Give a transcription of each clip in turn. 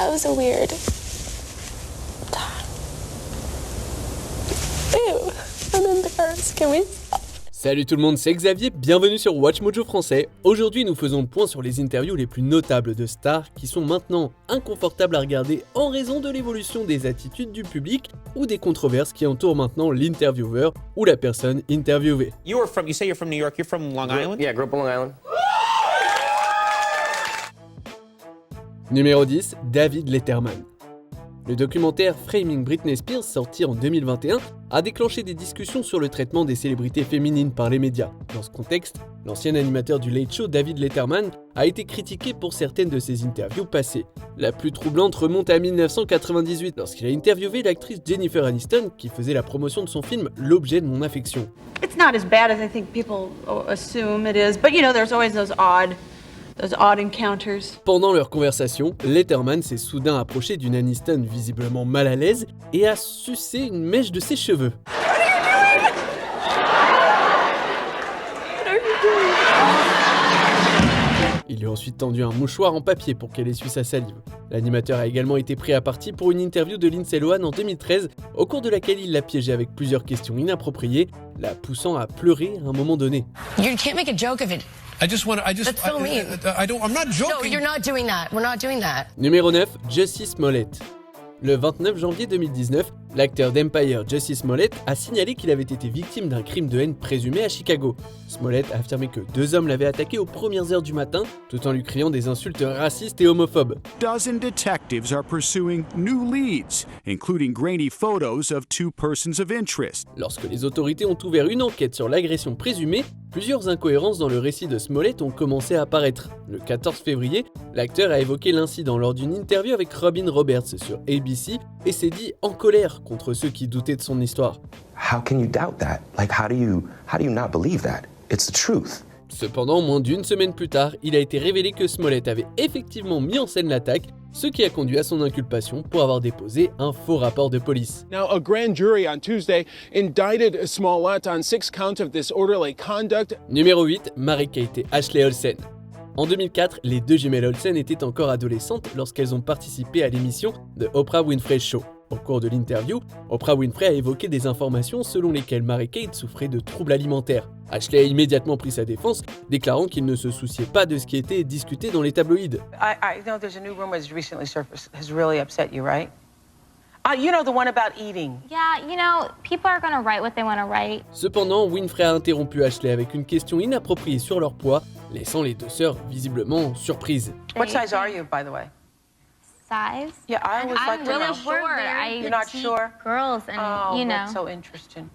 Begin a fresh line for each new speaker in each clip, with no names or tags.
Yeah, it was a weird time. Ew, I'm embarrassed. Can we stop?
Salut tout le monde, c'est Xavier, bienvenue sur Watch Mojo français. Aujourd'hui, nous faisons le point sur les interviews les plus notables de stars qui sont maintenant inconfortables à regarder en raison de l'évolution des attitudes du public ou des controverses qui entourent maintenant l'intervieweur ou la personne interviewée.
You say you're from New York, you're from Long Island?
Yeah, I grew up on Long Island.
Numéro 10, David Letterman. Le documentaire Framing Britney Spears, sorti en 2021, a déclenché des discussions sur le traitement des célébrités féminines par les médias. Dans ce contexte, l'ancien animateur du Late Show, David Letterman, a été critiqué pour certaines de ses interviews passées. La plus troublante remonte à 1998, lorsqu'il a interviewé l'actrice Jennifer Aniston, qui faisait la promotion de son film L'objet de mon affection.
It's not as bad as I think people assume it is, but you know, there's always those odd encounters.
Pendant leur conversation, Letterman s'est soudain approché d'une Aniston visiblement mal à l'aise et a sucé une mèche de ses cheveux. Il lui a ensuite tendu un mouchoir en papier pour qu'elle essuie sa salive. L'animateur a également été pris à partie pour une interview de Lindsay Lohan en 2013, au cours de laquelle il l'a piégée avec plusieurs questions inappropriées, la poussant à pleurer à un moment donné.
You can't make a joke of it. That's so mean.
I'm not joking.
No, you're not doing that. We're not doing that.
Numéro 9, Jussie Smollett. Le 29 janvier 2019, l'acteur d'Empire Jussie Smollett a signalé qu'il avait été victime d'un crime de haine présumé à Chicago. Smollett a affirmé que 2 hommes l'avaient attaqué aux premières heures du matin, tout en lui criant des insultes racistes et homophobes.
Dozen detectives are pursuing new leads, including grainy photos of 2 persons of interest.
Lorsque les autorités ont ouvert une enquête sur l'agression présumée, plusieurs incohérences dans le récit de Smollett ont commencé à apparaître. Le 14 février, l'acteur a évoqué l'incident lors d'une interview avec Robin Roberts sur ABC et s'est dit en colère contre ceux qui doutaient de son histoire.
How can you doubt that? Like, how do you not believe that? It's the truth.
Cependant, moins d'une semaine plus tard, il a été révélé que Smollett avait effectivement mis en scène l'attaque, ce qui a conduit à son inculpation pour avoir déposé un faux rapport de police.
Now, a grand jury on Tuesday indicted Smollett on 6 counts of disorderly conduct.
Numéro 8, Mary-Kate et Ashley Olsen. En 2004, les 2 jumelles Olsen étaient encore adolescentes lorsqu'elles ont participé à l'émission The Oprah Winfrey Show. Au cours de l'interview, Oprah Winfrey a évoqué des informations selon lesquelles Mary-Kate souffrait de troubles alimentaires. Ashley a immédiatement pris sa défense, déclarant qu'il ne se souciait pas de ce qui était discuté dans les tabloïds.
I know there's a new rumor that's recently surfaced has really upset you, right? You know, the one about eating.
Yeah, you know, people are gonna write what they wanna write.
Cependant, Winfrey a interrompu Ashley avec une question inappropriée sur leur poids, laissant les 2 sœurs visiblement surprises.
What size are you, by the way?
Size?
Yeah, I always like to know.
I'm really short.
You're not sure?
Girls and, you know.
That's so interesting.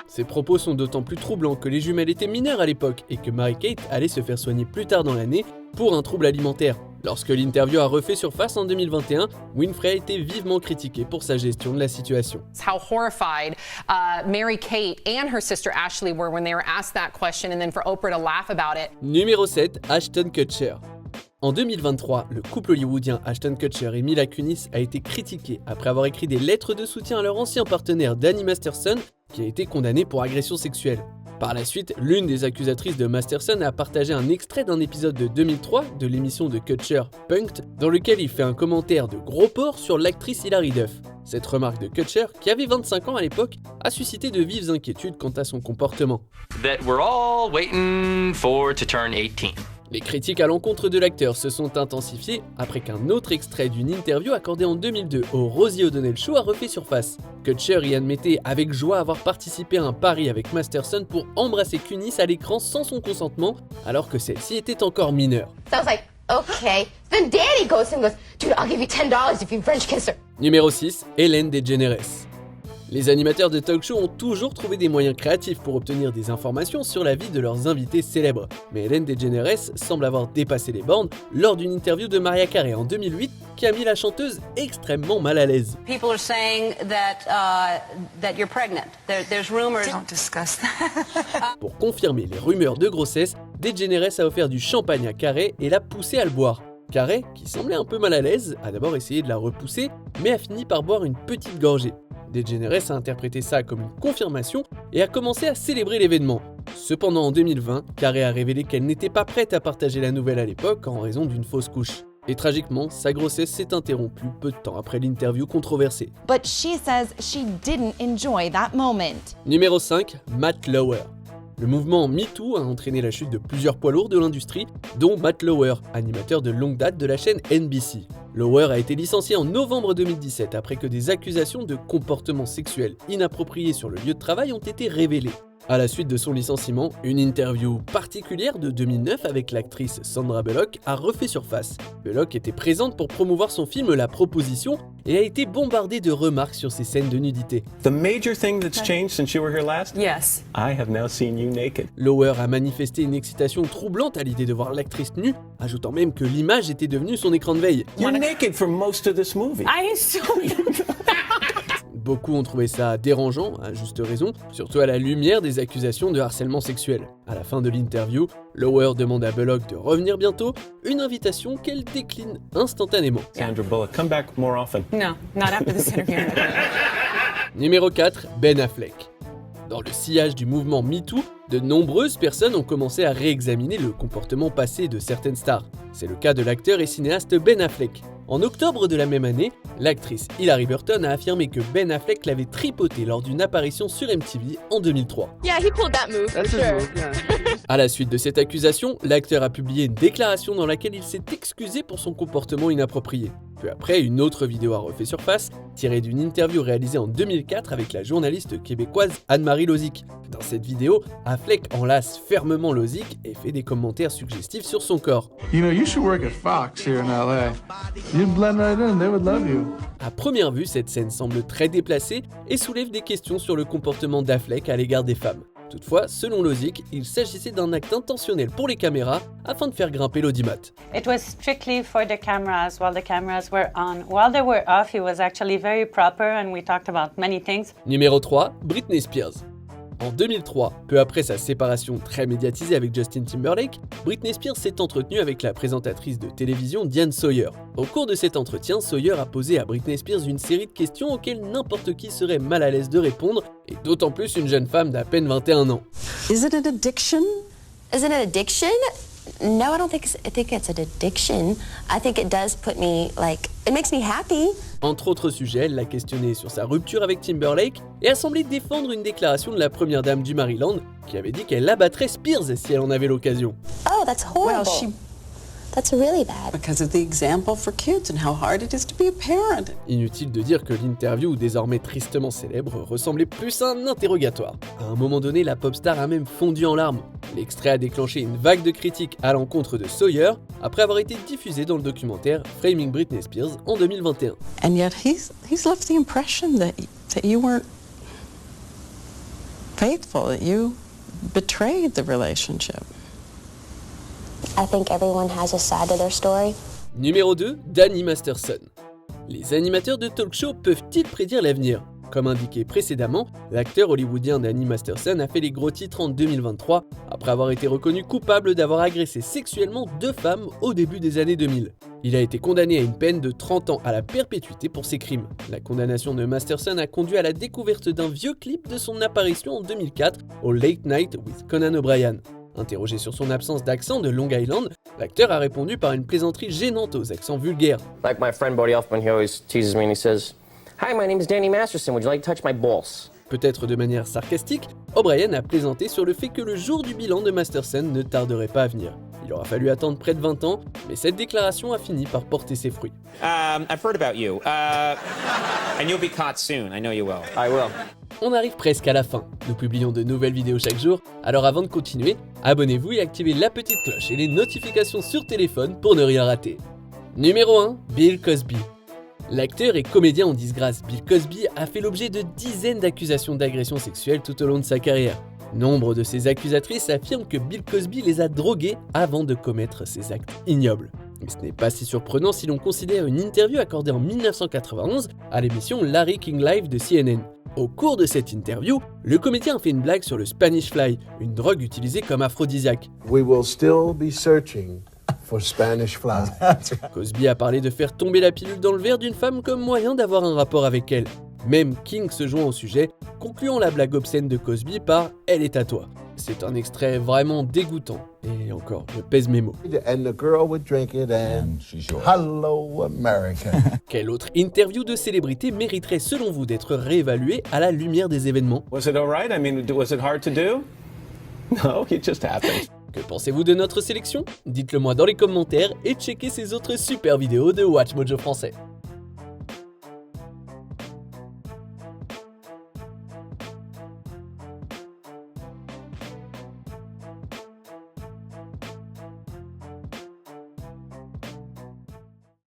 Ces propos sont d'autant plus troublants que les jumelles étaient mineures à l'époque et que Mary-Kate allait se faire soigner plus tard dans l'année pour un trouble alimentaire. Lorsque l'interview a refait surface en 2021, Winfrey a été vivement critiquée pour sa gestion de la situation.
How horrified Mary-Kate and her sister Ashley were when they were asked that question and then for Oprah to laugh about it.
Numéro 7, Ashton Kutcher. En 2023, le couple hollywoodien Ashton Kutcher et Mila Kunis a été critiqué après avoir écrit des lettres de soutien à leur ancien partenaire Danny Masterson, qui a été condamné pour agression sexuelle. Par la suite, l'une des accusatrices de Masterson a partagé un extrait d'un épisode de 2003 de l'émission de Kutcher, Punk'd, dans lequel il fait un commentaire de gros porc sur l'actrice Hilary Duff. Cette remarque de Kutcher, qui avait 25 ans à l'époque, a suscité de vives inquiétudes quant à son comportement.
That we're all waiting for to turn 18.
Les critiques à l'encontre de l'acteur se sont intensifiées après qu'un autre extrait d'une interview accordée en 2002 au Rosie O'Donnell Show a refait surface. Kutcher y admettait avec joie avoir participé à un pari avec Masterson pour embrasser Kunis à l'écran sans son consentement, alors que celle-ci était encore mineure.
So I was like, okay. Then Danny goes and goes, dude, I'll give you $10 if you French kiss her.
Numéro 6, Ellen DeGeneres. Les animateurs de talk show ont toujours trouvé des moyens créatifs pour obtenir des informations sur la vie de leurs invités célèbres. Mais Ellen DeGeneres semble avoir dépassé les bornes lors d'une interview de Mariah Carey en 2008 qui a mis la chanteuse extrêmement mal à l'aise.
People are saying that you're pregnant. There's rumors.
Don't discuss that.
Pour confirmer les rumeurs de grossesse, DeGeneres a offert du champagne à Carey et l'a poussé à le boire. Carey, qui semblait un peu mal à l'aise, a d'abord essayé de la repousser, mais a fini par boire une petite gorgée. DeGeneres a interprété ça comme une confirmation et a commencé à célébrer l'événement. Cependant, en 2020, Carey a révélé qu'elle n'était pas prête à partager la nouvelle à l'époque en raison d'une fausse couche. Et tragiquement, sa grossesse s'est interrompue peu de temps après l'interview controversée.
But she says she didn't enjoy that moment.
Numéro 5, Matt Lauer. Le mouvement MeToo a entraîné la chute de plusieurs poids lourds de l'industrie, dont Matt Lauer, animateur de longue date de la chaîne NBC. Lauer a été licencié en novembre 2017 après que des accusations de comportements sexuels inappropriés sur le lieu de travail ont été révélées. À la suite de son licenciement, une interview particulière de 2009 avec l'actrice Sandra Bullock a refait surface. Bullock était présente pour promouvoir son film La Proposition et a été bombardée de remarques sur ses scènes de nudité.
The major thing that's changed since you were here last?
Yes.
I have now seen you naked.
Lauer a manifesté une excitation troublante à l'idée de voir l'actrice nue, ajoutant même que l'image était devenue son écran de veille.
You're naked for most of this movie.
I saw you.
Beaucoup ont trouvé ça dérangeant, à juste raison, surtout à la lumière des accusations de harcèlement sexuel. À la fin de l'interview, Lauer demande à Bullock de revenir bientôt, une invitation qu'elle décline instantanément.
Sandra Bullock, come back more often.
No, not after this interview.
Numéro 4, Ben Affleck. Dans le sillage du mouvement MeToo, de nombreuses personnes ont commencé à réexaminer le comportement passé de certaines stars. C'est le cas de l'acteur et cinéaste Ben Affleck. En octobre de la même année, l'actrice Hilary Burton a affirmé que Ben Affleck l'avait tripoté lors d'une apparition sur MTV en 2003.
Yeah, he pulled that move for sure.
À la suite de cette accusation, l'acteur a publié une déclaration dans laquelle il s'est excusé pour son comportement inapproprié. Peu après, une autre vidéo a refait surface, tirée d'une interview réalisée en 2004 avec la journaliste québécoise Anne-Marie Lozic. Dans cette vidéo, Affleck enlace fermement Lozic et fait des commentaires suggestifs sur son corps.
You know, you should work at Fox here in LA. You'd blend right in, they would love you.
À première vue, cette scène semble très déplacée et soulève des questions sur le comportement d'Affleck à l'égard des femmes. Toutefois, selon Lozic, il s'agissait d'un acte intentionnel pour les caméras afin de faire grimper l'audimat.
It was strictly for the cameras while the cameras were on. While they were off, he was actually very proper and we talked about many things.
Numéro 3, Britney Spears. En 2003, peu après sa séparation très médiatisée avec Justin Timberlake, Britney Spears s'est entretenue avec la présentatrice de télévision Diane Sawyer. Au cours de cet entretien, Sawyer a posé à Britney Spears une série de questions auxquelles n'importe qui serait mal à l'aise de répondre, et d'autant plus une jeune femme d'à peine 21 ans.
Is it an addiction?
Is it an addiction? No, I don't think it's an addiction. I think it does put me, it makes me happy.
Entre autres sujets, elle l'a questionnée sur sa rupture avec Timberlake et a semblé défendre une déclaration de la première dame du Maryland qui avait dit qu'elle abattrait Spears si elle en avait l'occasion.
Oh, that's horrible.
Well,
That's really bad.
Because of the example for kids and how hard it is to be a parent.
Inutile de dire que l'interview, désormais tristement célèbre, ressemblait plus à un interrogatoire. À un moment donné, la pop star a même fondu en larmes. L'extrait a déclenché une vague de critiques à l'encontre de Sawyer après avoir été diffusé dans le documentaire Framing Britney Spears en 2021.
And yet he's left the impression that you weren't faithful, that you betrayed the relationship.
I think everyone has a side to their story.
Numéro 2, Danny Masterson. Les animateurs de talk show peuvent-ils prédire l'avenir ? Comme indiqué précédemment, l'acteur hollywoodien Danny Masterson a fait les gros titres en 2023 après avoir été reconnu coupable d'avoir agressé sexuellement 2 femmes au début des années 2000. Il a été condamné à une peine de 30 ans à la perpétuité pour ses crimes. La condamnation de Masterson a conduit à la découverte d'un vieux clip de son apparition en 2004 au Late Night with Conan O'Brien. Interrogé sur son absence d'accent de Long Island, l'acteur a répondu par une plaisanterie gênante aux accents vulgaires.
Like my friend Bodie Elfman, he always teases me and he says, "Hi, my name is Danny Masterson. Would you like to touch my balls?"
Peut-être de manière sarcastique, O'Brien a plaisanté sur le fait que le jour du bilan de Masterson ne tarderait pas à venir. Il aura fallu attendre près de 20 ans, mais cette déclaration a fini par porter ses fruits.
I've heard about you. And you'll be caught soon. I know you will.
I will.
On arrive presque à la fin. Nous publions de nouvelles vidéos chaque jour, alors avant de continuer, abonnez-vous et activez la petite cloche et les notifications sur téléphone pour ne rien rater. Numéro 1, Bill Cosby. L'acteur et comédien en disgrâce Bill Cosby a fait l'objet de dizaines d'accusations d'agression sexuelle tout au long de sa carrière. Nombre de ses accusatrices affirment que Bill Cosby les a drogués avant de commettre ces actes ignobles. Mais ce n'est pas si surprenant si l'on considère une interview accordée en 1991 à l'émission Larry King Live de CNN. Au cours de cette interview, le comédien a fait une blague sur le Spanish Fly, une drogue utilisée comme aphrodisiaque.
We will still be searching for Spanish Fly.
Cosby a parlé de faire tomber la pilule dans le verre d'une femme comme moyen d'avoir un rapport avec elle. Même King se joint au sujet, concluant la blague obscène de Cosby par « Elle est à toi ». C'est un extrait vraiment dégoûtant. Et encore, je pèse mes mots.
And the girl would drink it and hello America.
Quelle autre interview de célébrité mériterait selon vous d'être réévaluée à la lumière des événements?
Was it all right? I mean, was it hard to do? No, it just happened.
Que pensez-vous de notre sélection? Dites-le moi dans les commentaires et checkez ces autres super vidéos de Watch Mojo Français.